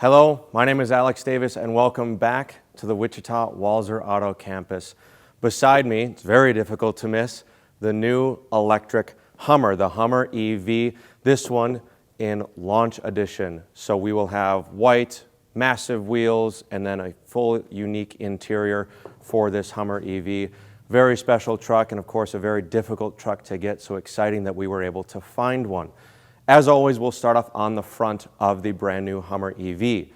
Hello, my name is Alex Davis and welcome back to the Wichita Walser Auto Campus. Beside me, it's very difficult to miss, the new electric Hummer, the Hummer EV, this one in launch edition. So we will have white, massive wheels, and then a full unique interior for this Hummer EV. Very special truck and of course a very difficult truck to get, so exciting that we were able to find one. As always, we'll start off on the front of the brand new Hummer EV.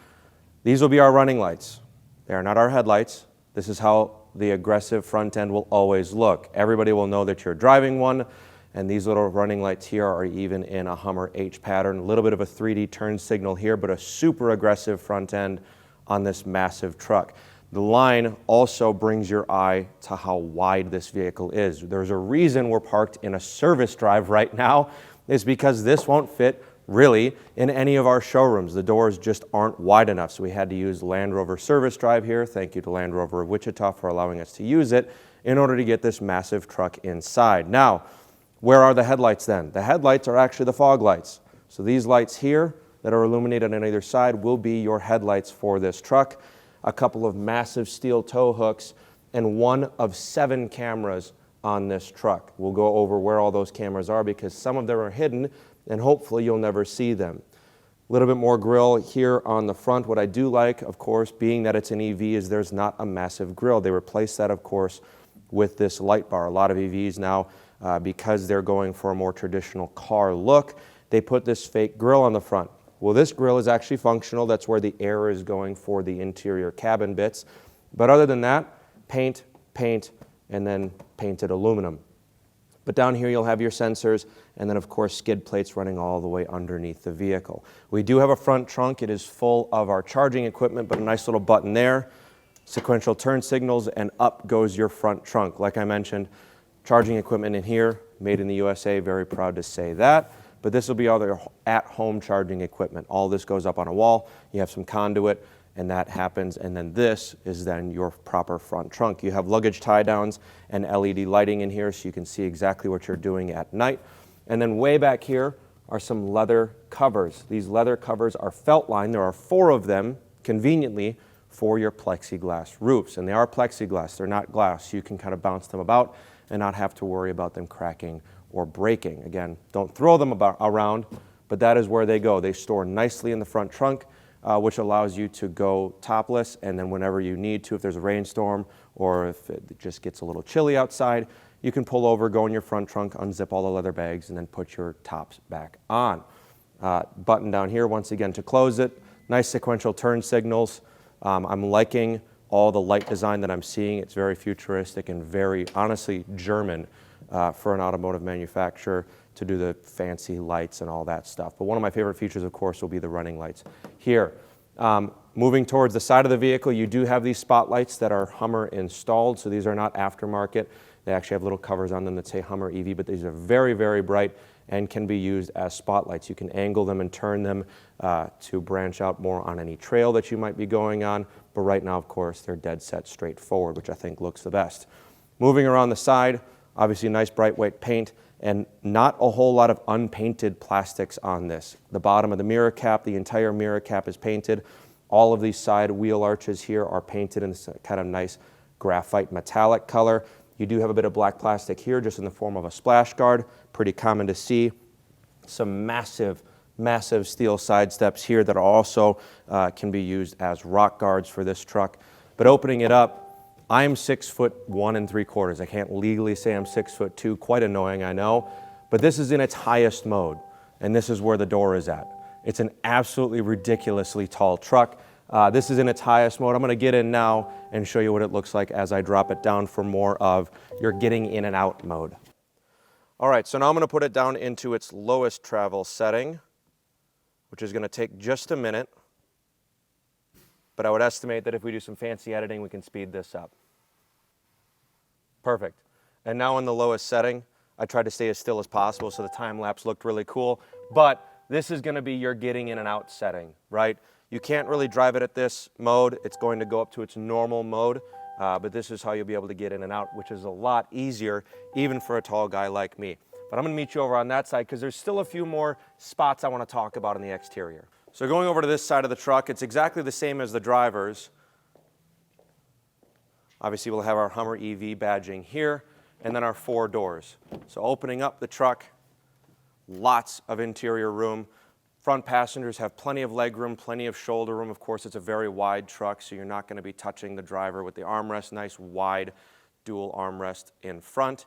These will be our running lights. They are not our headlights. This is how the aggressive front end will always look. Everybody will know that you're driving one, and these little running lights here are even in a Hummer H pattern. A little bit of a 3D turn signal here, but a super aggressive front end on this massive truck. The line also brings your eye to how wide this vehicle is. There's a reason we're parked in a service drive right now, is because this won't fit really in any of our showrooms. The doors just aren't wide enough, so we had to use Land Rover service drive here. Thank you to Land Rover of Wichita for allowing us to use it in order to get this massive truck inside. Now, where are the headlights then? The headlights are actually the fog lights. So these lights here that are illuminated on either side will be your headlights for this truck. A couple of massive steel tow hooks and one of 7 cameras on this truck. We'll go over where all those cameras are because some of them are hidden and hopefully you'll never see them. A little bit more grille here on the front. What I do like, of course, being that it's an EV, is there's not a massive grille. They replaced that, of course, with this light bar. A lot of EVs now, because they're going for a more traditional car look, they put this fake grille on the front. Well, this grille is actually functional. That's where the air is going for the interior cabin bits. But other than that, paint, and then painted aluminum. But down here you'll have your sensors and then of course skid plates running all the way underneath the vehicle. We do have a front trunk. It is full of our charging equipment, but a nice little button there, sequential turn signals, and up goes your front trunk. Like I mentioned, charging equipment in here, made in the USA, very proud to say that. But this will be all their at-home charging equipment. All this goes up on a wall. You have some conduit, and that happens, and then this is then your proper front trunk. You have luggage tie-downs and LED lighting in here so you can see exactly what you're doing at night. And then way back here are some leather covers. These leather covers are felt line. There are 4 of them, conveniently, for your plexiglass roofs. And they are plexiglass, they're not glass, so you can kind of bounce them about and not have to worry about them cracking or breaking. Again, don't throw them around, but that is where they go. They store nicely in the front trunk, which allows you to go topless, and then whenever you need to, if there's a rainstorm or if it just gets a little chilly outside, you can pull over, go in your front trunk, unzip all the leather bags, and then put your tops back on. Button down here, once again, to close it. Nice sequential turn signals. I'm liking all the light design that I'm seeing. It's very futuristic and very, honestly, German for an automotive manufacturer to do the fancy lights and all that stuff. But one of my favorite features, of course, will be the running lights. Here, moving towards the side of the vehicle, you do have these spotlights that are Hummer installed, so these are not aftermarket. They actually have little covers on them that say Hummer EV, but these are very, very bright and can be used as spotlights. You can angle them and turn them to branch out more on any trail that you might be going on, but right now, of course, they're dead set straight forward, which I think looks the best. Moving around the side, obviously nice bright white paint, and not a whole lot of unpainted plastics on this. The bottom of the mirror cap, the entire mirror cap is painted. All of these side wheel arches here are painted in this kind of nice graphite metallic color. You do have a bit of black plastic here just in the form of a splash guard, pretty common to see. Some massive steel side steps here that also can be used as rock guards for this truck. But opening it up, I'm 6'1 3/4". I can't legally say I'm 6'2", quite annoying, I know, but this is in its highest mode, and this is where the door is at. It's an absolutely ridiculously tall truck. This is in its highest mode. I'm gonna get in now and show you what it looks like as I drop it down for more of your getting in and out mode. All right, so now I'm gonna put it down into its lowest travel setting, which is gonna take just a minute. But I would estimate that if we do some fancy editing, we can speed this up. Perfect. And now in the lowest setting, I tried to stay as still as possible so the time lapse looked really cool, but this is gonna be your getting in and out setting, right? You can't really drive it at this mode. It's going to go up to its normal mode, but this is how you'll be able to get in and out, which is a lot easier, even for a tall guy like me. But I'm gonna meet you over on that side because there's still a few more spots I wanna talk about in the exterior. So going over to this side of the truck, it's exactly the same as the driver's. Obviously, we'll have our Hummer EV badging here, and then our 4 doors. So opening up the truck, lots of interior room. Front passengers have plenty of leg room, plenty of shoulder room. Of course, it's a very wide truck, so you're not going to be touching the driver with the armrest. Nice wide dual armrest in front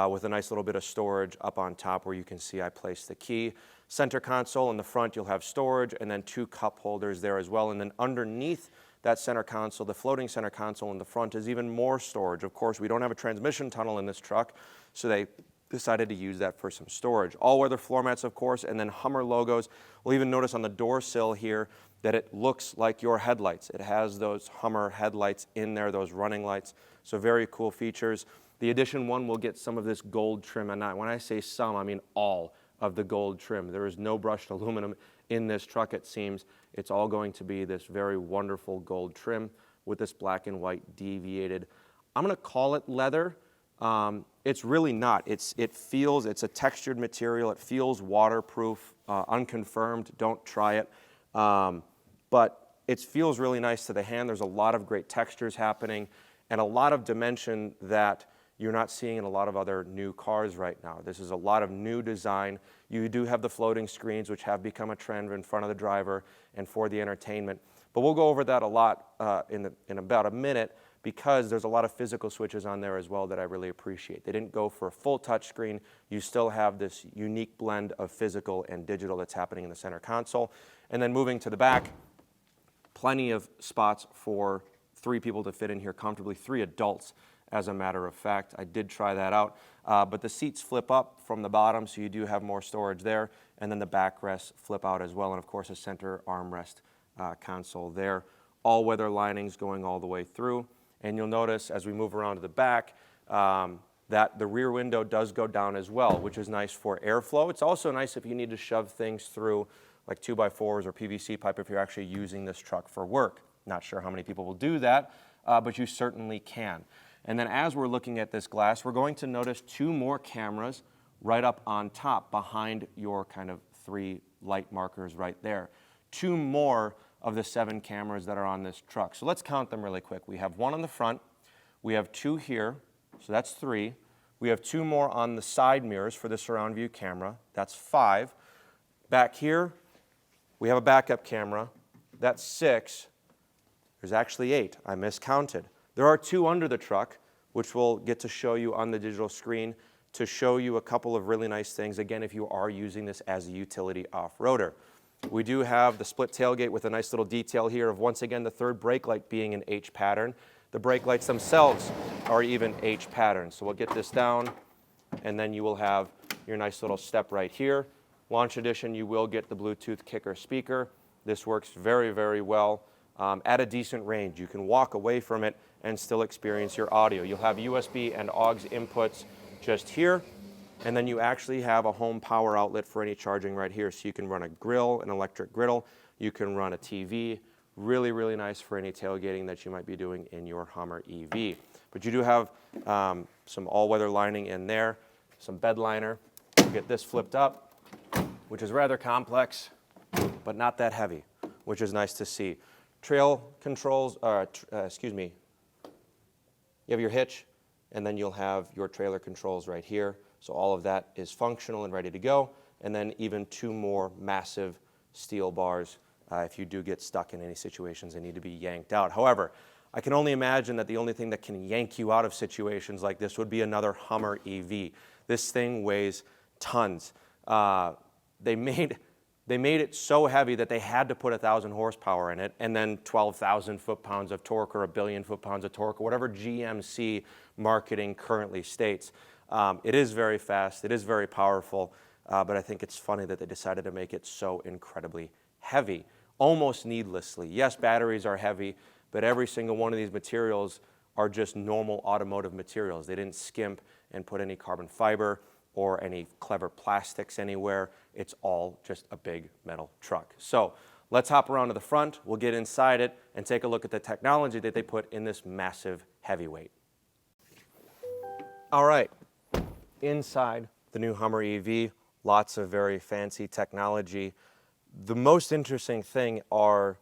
with a nice little bit of storage up on top where you can see I placed the key. Center console in the front, you'll have storage, and then 2 cup holders there as well. And then underneath that center console, the floating center console in the front, is even more storage. Of course, we don't have a transmission tunnel in this truck, so they decided to use that for some storage. All-weather floor mats, of course, and then Hummer logos. We'll even notice on the door sill here that it looks like your headlights. It has those Hummer headlights in there, those running lights. So very cool features. The Edition 1 will get some of this gold trim, and when I say some, I mean all of the gold trim. There is no brushed aluminum in this truck, it seems. It's all going to be this very wonderful gold trim with this black and white deviated. I'm going to call it leather. It's really not. It's a textured material. It feels waterproof, unconfirmed. Don't try it. But it feels really nice to the hand. There's a lot of great textures happening and a lot of dimension that you're not seeing in a lot of other new cars right now. This is a lot of new design. You do have the floating screens, which have become a trend in front of the driver and for the entertainment. But we'll go over that a lot in about a minute, because there's a lot of physical switches on there as well that I really appreciate. They didn't go for a full touch screen. You still have this unique blend of physical and digital that's happening in the center console. And then moving to the back, plenty of spots for 3 people to fit in here comfortably, 3 adults as a matter of fact. I did try that out. But the seats flip up from the bottom, so you do have more storage there. And then the backrests flip out as well. And of course, a center armrest console there. All-weather linings going all the way through. And you'll notice as we move around to the back that the rear window does go down as well, which is nice for airflow. It's also nice if you need to shove things through like 2x4s or PVC pipe if you're actually using this truck for work. Not sure how many people will do that, but you certainly can. And then as we're looking at this glass, we're going to notice 2 more cameras right up on top behind your kind of 3 light markers right there. 2 more of the 7 cameras that are on this truck. So let's count them really quick. We have 1 on the front, we have 2 here, so that's 3. We have 2 more on the side mirrors for the surround view camera, that's 5. Back here, we have a backup camera, that's 6. There's actually 8, I miscounted. There are 2 under the truck, which we'll get to show you on the digital screen to show you a couple of really nice things, again, if you are using this as a utility off-roader. We do have the split tailgate with a nice little detail here of, once again, the third brake light being an H pattern. The brake lights themselves are even H patterns. So we'll get this down, and then you will have your nice little step right here. Launch Edition, you will get the Bluetooth kicker speaker. This works very, very well at a decent range. You can walk away from it and still experience your audio. You'll have USB and aux inputs just here. And then you actually have a home power outlet for any charging right here. So you can run a grill, an electric griddle. You can run a TV. Really, really nice for any tailgating that you might be doing in your Hummer EV. But you do have some all-weather lining in there, some bed liner. You get this flipped up, which is rather complex, but not that heavy, which is nice to see. Trail controls, you have your hitch, and then you'll have your trailer controls right here. So all of that is functional and ready to go. And then even 2 more massive steel bars if you do get stuck in any situations and need to be yanked out. However, I can only imagine that the only thing that can yank you out of situations like this would be another Hummer EV. This thing weighs tons. They made it so heavy that they had to put 1,000 horsepower in it, and then 12,000 foot-pounds of torque, or 1 billion foot-pounds of torque, or whatever GMC marketing currently states. It is very fast, it is very powerful, but I think it's funny that they decided to make it so incredibly heavy, almost needlessly. Yes, batteries are heavy, but every single one of these materials are just normal automotive materials. They didn't skimp and put any carbon fiber or any clever plastics anywhere. It's all just a big metal truck. So let's hop around to the front, we'll get inside it and take a look at the technology that they put in this massive heavyweight. All right. Inside the new Hummer EV, lots of very fancy technology. The most interesting thing are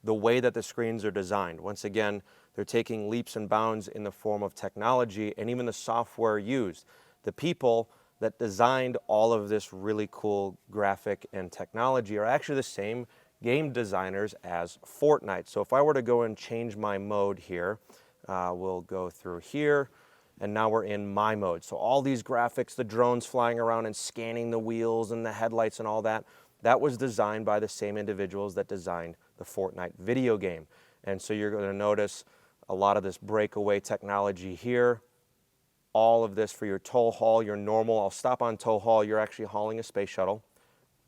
the way that the screens are designed. Once again, they're taking leaps and bounds in the form of technology and even the software used. The people that designed all of this really cool graphic and technology are actually the same game designers as Fortnite. So if I were to go and change my mode here, we'll go through here, and now we're in my mode. So all these graphics, the drones flying around and scanning the wheels and the headlights and all that, that was designed by the same individuals that designed the Fortnite video game. And so you're going to notice a lot of this breakaway technology here, all of this for your tow haul, your normal, I'll stop on tow haul, you're actually hauling a space shuttle.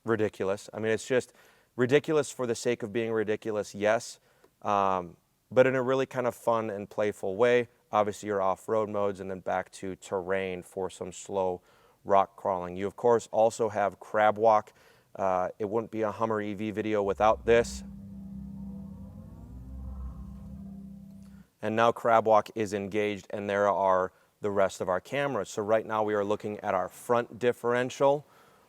Ridiculous. I mean, it's just ridiculous for the sake of being ridiculous, yes, but in a really kind of fun and playful way. Obviously your off-road modes, and then back to terrain for some slow rock crawling. You of course also have crab walk. It wouldn't be a Hummer EV video without this. And now crab walk is engaged, and there are the rest of our cameras. So right now we are looking at our front differential,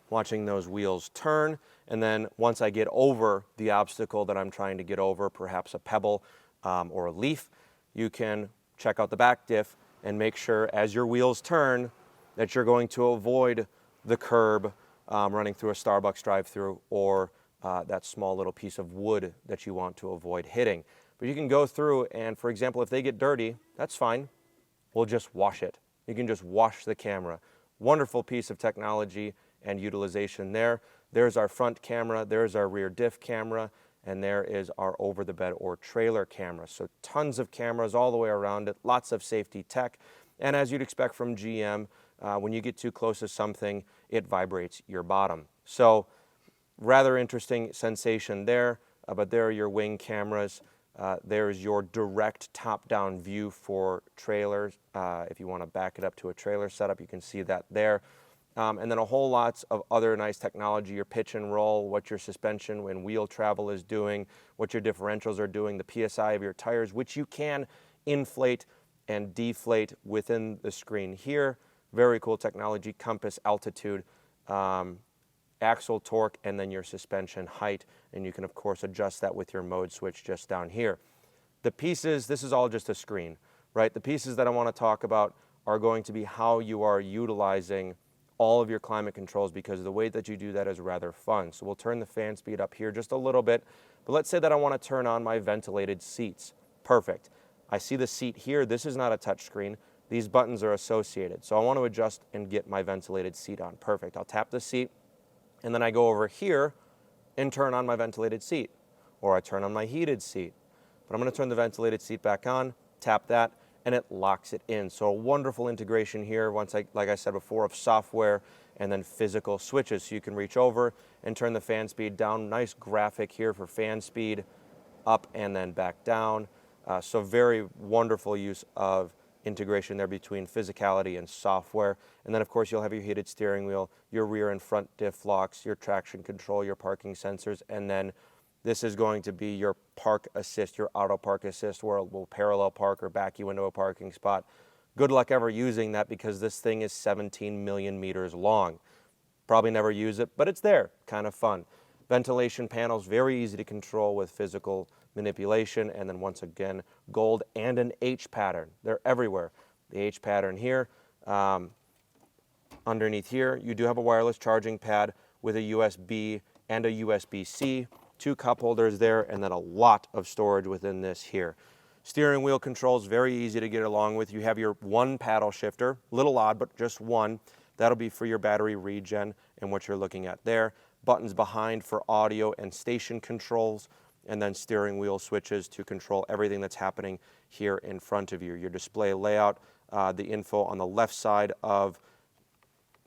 watching those wheels turn, and then once I get over the obstacle that I'm trying to get over, perhaps a pebble or a leaf, you can check out the back diff and make sure as your wheels turn that you're going to avoid the curb running through a Starbucks drive-thru, or that small little piece of wood that you want to avoid hitting. But you can go through and, for example, if they get dirty, that's fine. We'll just wash it. You can just wash the camera. Wonderful piece of technology and utilization there. There's our front camera, there's our rear diff camera, and there is our over-the-bed or trailer camera. So tons of cameras all the way around it, lots of safety tech. And as you'd expect from GM, when you get too close to something, it vibrates your bottom. So rather interesting sensation there, but there are your wing cameras. There's your direct top-down view for trailers. If you want to back it up to a trailer setup, you can see that there. And then a whole lots of other nice technology, your pitch and roll, what your suspension and wheel travel is doing, what your differentials are doing, the PSI of your tires, which you can inflate and deflate within the screen here. Very cool technology, compass altitude, axle torque, and then your suspension height. And you can, of course, adjust that with your mode switch just down here. The pieces, this is all just a screen, right? The pieces that I want to talk about are going to be how you are utilizing all of your climate controls, because the way that you do that is rather fun. So we'll turn the fan speed up here just a little bit, but let's say that I want to turn on my ventilated seats. Perfect. I see the seat here. This is not a touch screen. These buttons are associated. So I want to adjust and get my ventilated seat on. Perfect. I'll tap the seat, and then I go over here and turn on my ventilated seat, or I turn on my heated seat. But I'm going to turn the ventilated seat back on, tap that, and it locks it in. So a wonderful integration here, like I said before, of software and then physical switches. So you can reach over and turn the fan speed down. Nice graphic here for fan speed, up and then back down. So very wonderful use of integration there between physicality and software. And then of course you'll have your heated steering wheel, your rear and front diff locks, your traction control, your parking sensors, and then this is going to be your park assist, your auto park assist, where it will parallel park or back you into a parking spot. Good luck ever using that, because this thing is 17 million meters long. Probably never use it, but it's there, kind of fun. Ventilation panels, very easy to control with physical manipulation, and then once again, gold and an H pattern. They're everywhere. The H pattern here. Underneath here, you do have a wireless charging pad with a USB and a USB-C. 2 cup holders there, and then a lot of storage within this here. Steering wheel controls, very easy to get along with. You have your one paddle shifter, little odd, but just one. That'll be for your battery regen and what you're looking at there. Buttons behind for audio and station controls, and then steering wheel switches to control everything that's happening here in front of you. Your display layout, the info on the left side of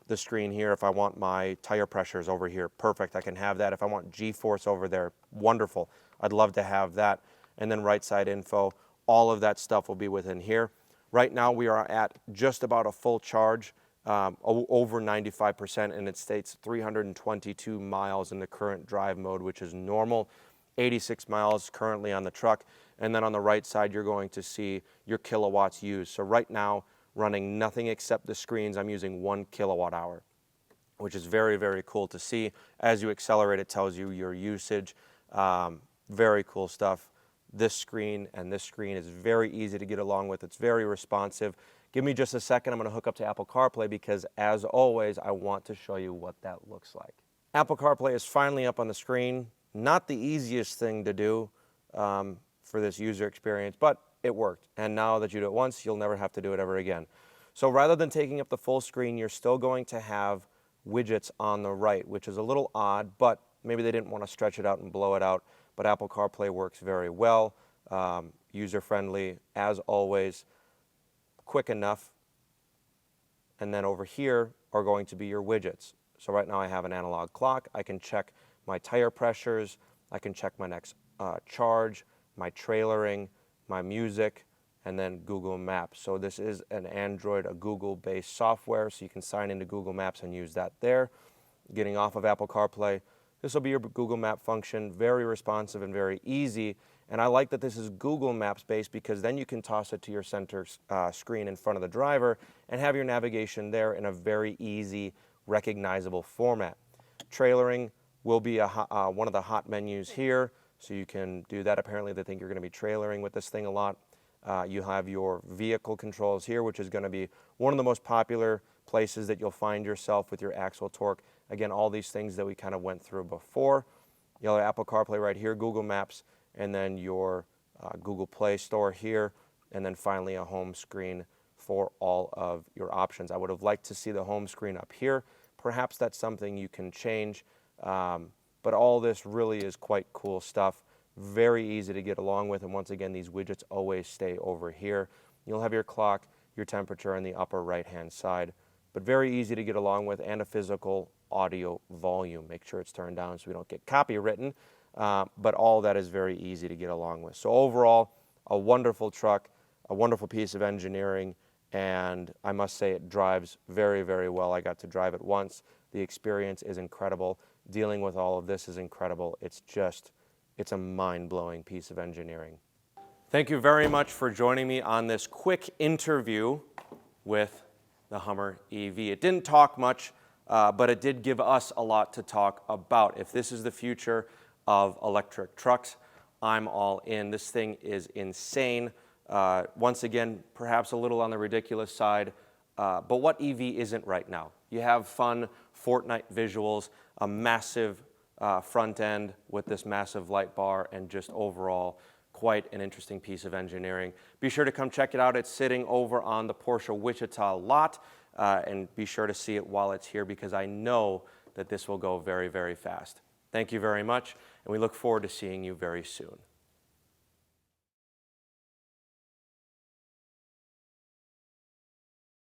the screen here. If I want my tire pressures over here, perfect, I can have that. If I want G-force over there, wonderful, I'd love to have that. And then right side info, all of that stuff will be within here. Right now we are at just about a full charge, over 95%, and it states 322 miles in the current drive mode, which is normal. 86 miles currently on the truck. And then on the right side, you're going to see your kilowatts used. So right now, running nothing except the screens, I'm using 1 kilowatt hour. which is very, very cool to see. As you accelerate, it tells you your usage. Very cool stuff. This screen and this screen is very easy to get along with. It's very responsive. Give me just a second. I'm going to hook up to Apple CarPlay because, as always, I want to show you what that looks like. Apple CarPlay is finally up on the screen. Not the easiest thing to do for this user experience, but it worked. And now that you do it once, you'll never have to do it ever again. So rather than taking up the full screen, you're still going to have widgets on the right, which is a little odd, but maybe they didn't want to stretch it out and blow it out. But Apple CarPlay works very well, user-friendly, as always, quick enough. And then over here are going to be your widgets. So right now I have an analog clock. I can check my tire pressures. I can check my next charge, my trailering, my music, and then Google Maps. So this is an Android, a Google-based software, so you can sign into Google Maps and use that there. Getting off of Apple CarPlay, this will be your Google Map function, very responsive and very easy. And I like that this is Google Maps based because then you can toss it to your center screen in front of the driver and have your navigation there in a very easy, recognizable format. Trailering will be one of the hot menus here, so you can do that. Apparently they think you're going to be trailering with this thing a lot. You have your vehicle controls here, which is going to be one of the most popular places that you'll find yourself with your axle torque. Again, all these things that we kind of went through before. You'll have Apple CarPlay right here, Google Maps, and then your Google Play Store here, and then finally a home screen for all of your options. I would have liked to see the home screen up here. Perhaps that's something you can change, but all this really is quite cool stuff. Very easy to get along with, and once again, these widgets always stay over here. You'll have your clock, your temperature on the upper right-hand side, but very easy to get along with, and a physical audio volume. Make sure it's turned down so we don't get copywritten, but all that is very easy to get along with. So overall, a wonderful truck, a wonderful piece of engineering, and I must say it drives very, very well. I got to drive it once. The experience is incredible. Dealing with all of this is incredible. It's a mind-blowing piece of engineering. Thank you very much for joining me on this quick interview with the Hummer EV. It didn't talk much, but it did give us a lot to talk about. If this is the future of electric trucks, I'm all in. This thing is insane. Once again, perhaps a little on the ridiculous side, but what EV isn't right now? You have fun Fortnite visuals, a massive front end with this massive light bar, and just overall quite an interesting piece of engineering. Be sure to come check it out. It's sitting over on the Porsche Wichita lot, and be sure to see it while it's here because I know that this will go very, very fast. Thank you very much, and we look forward to seeing you very soon.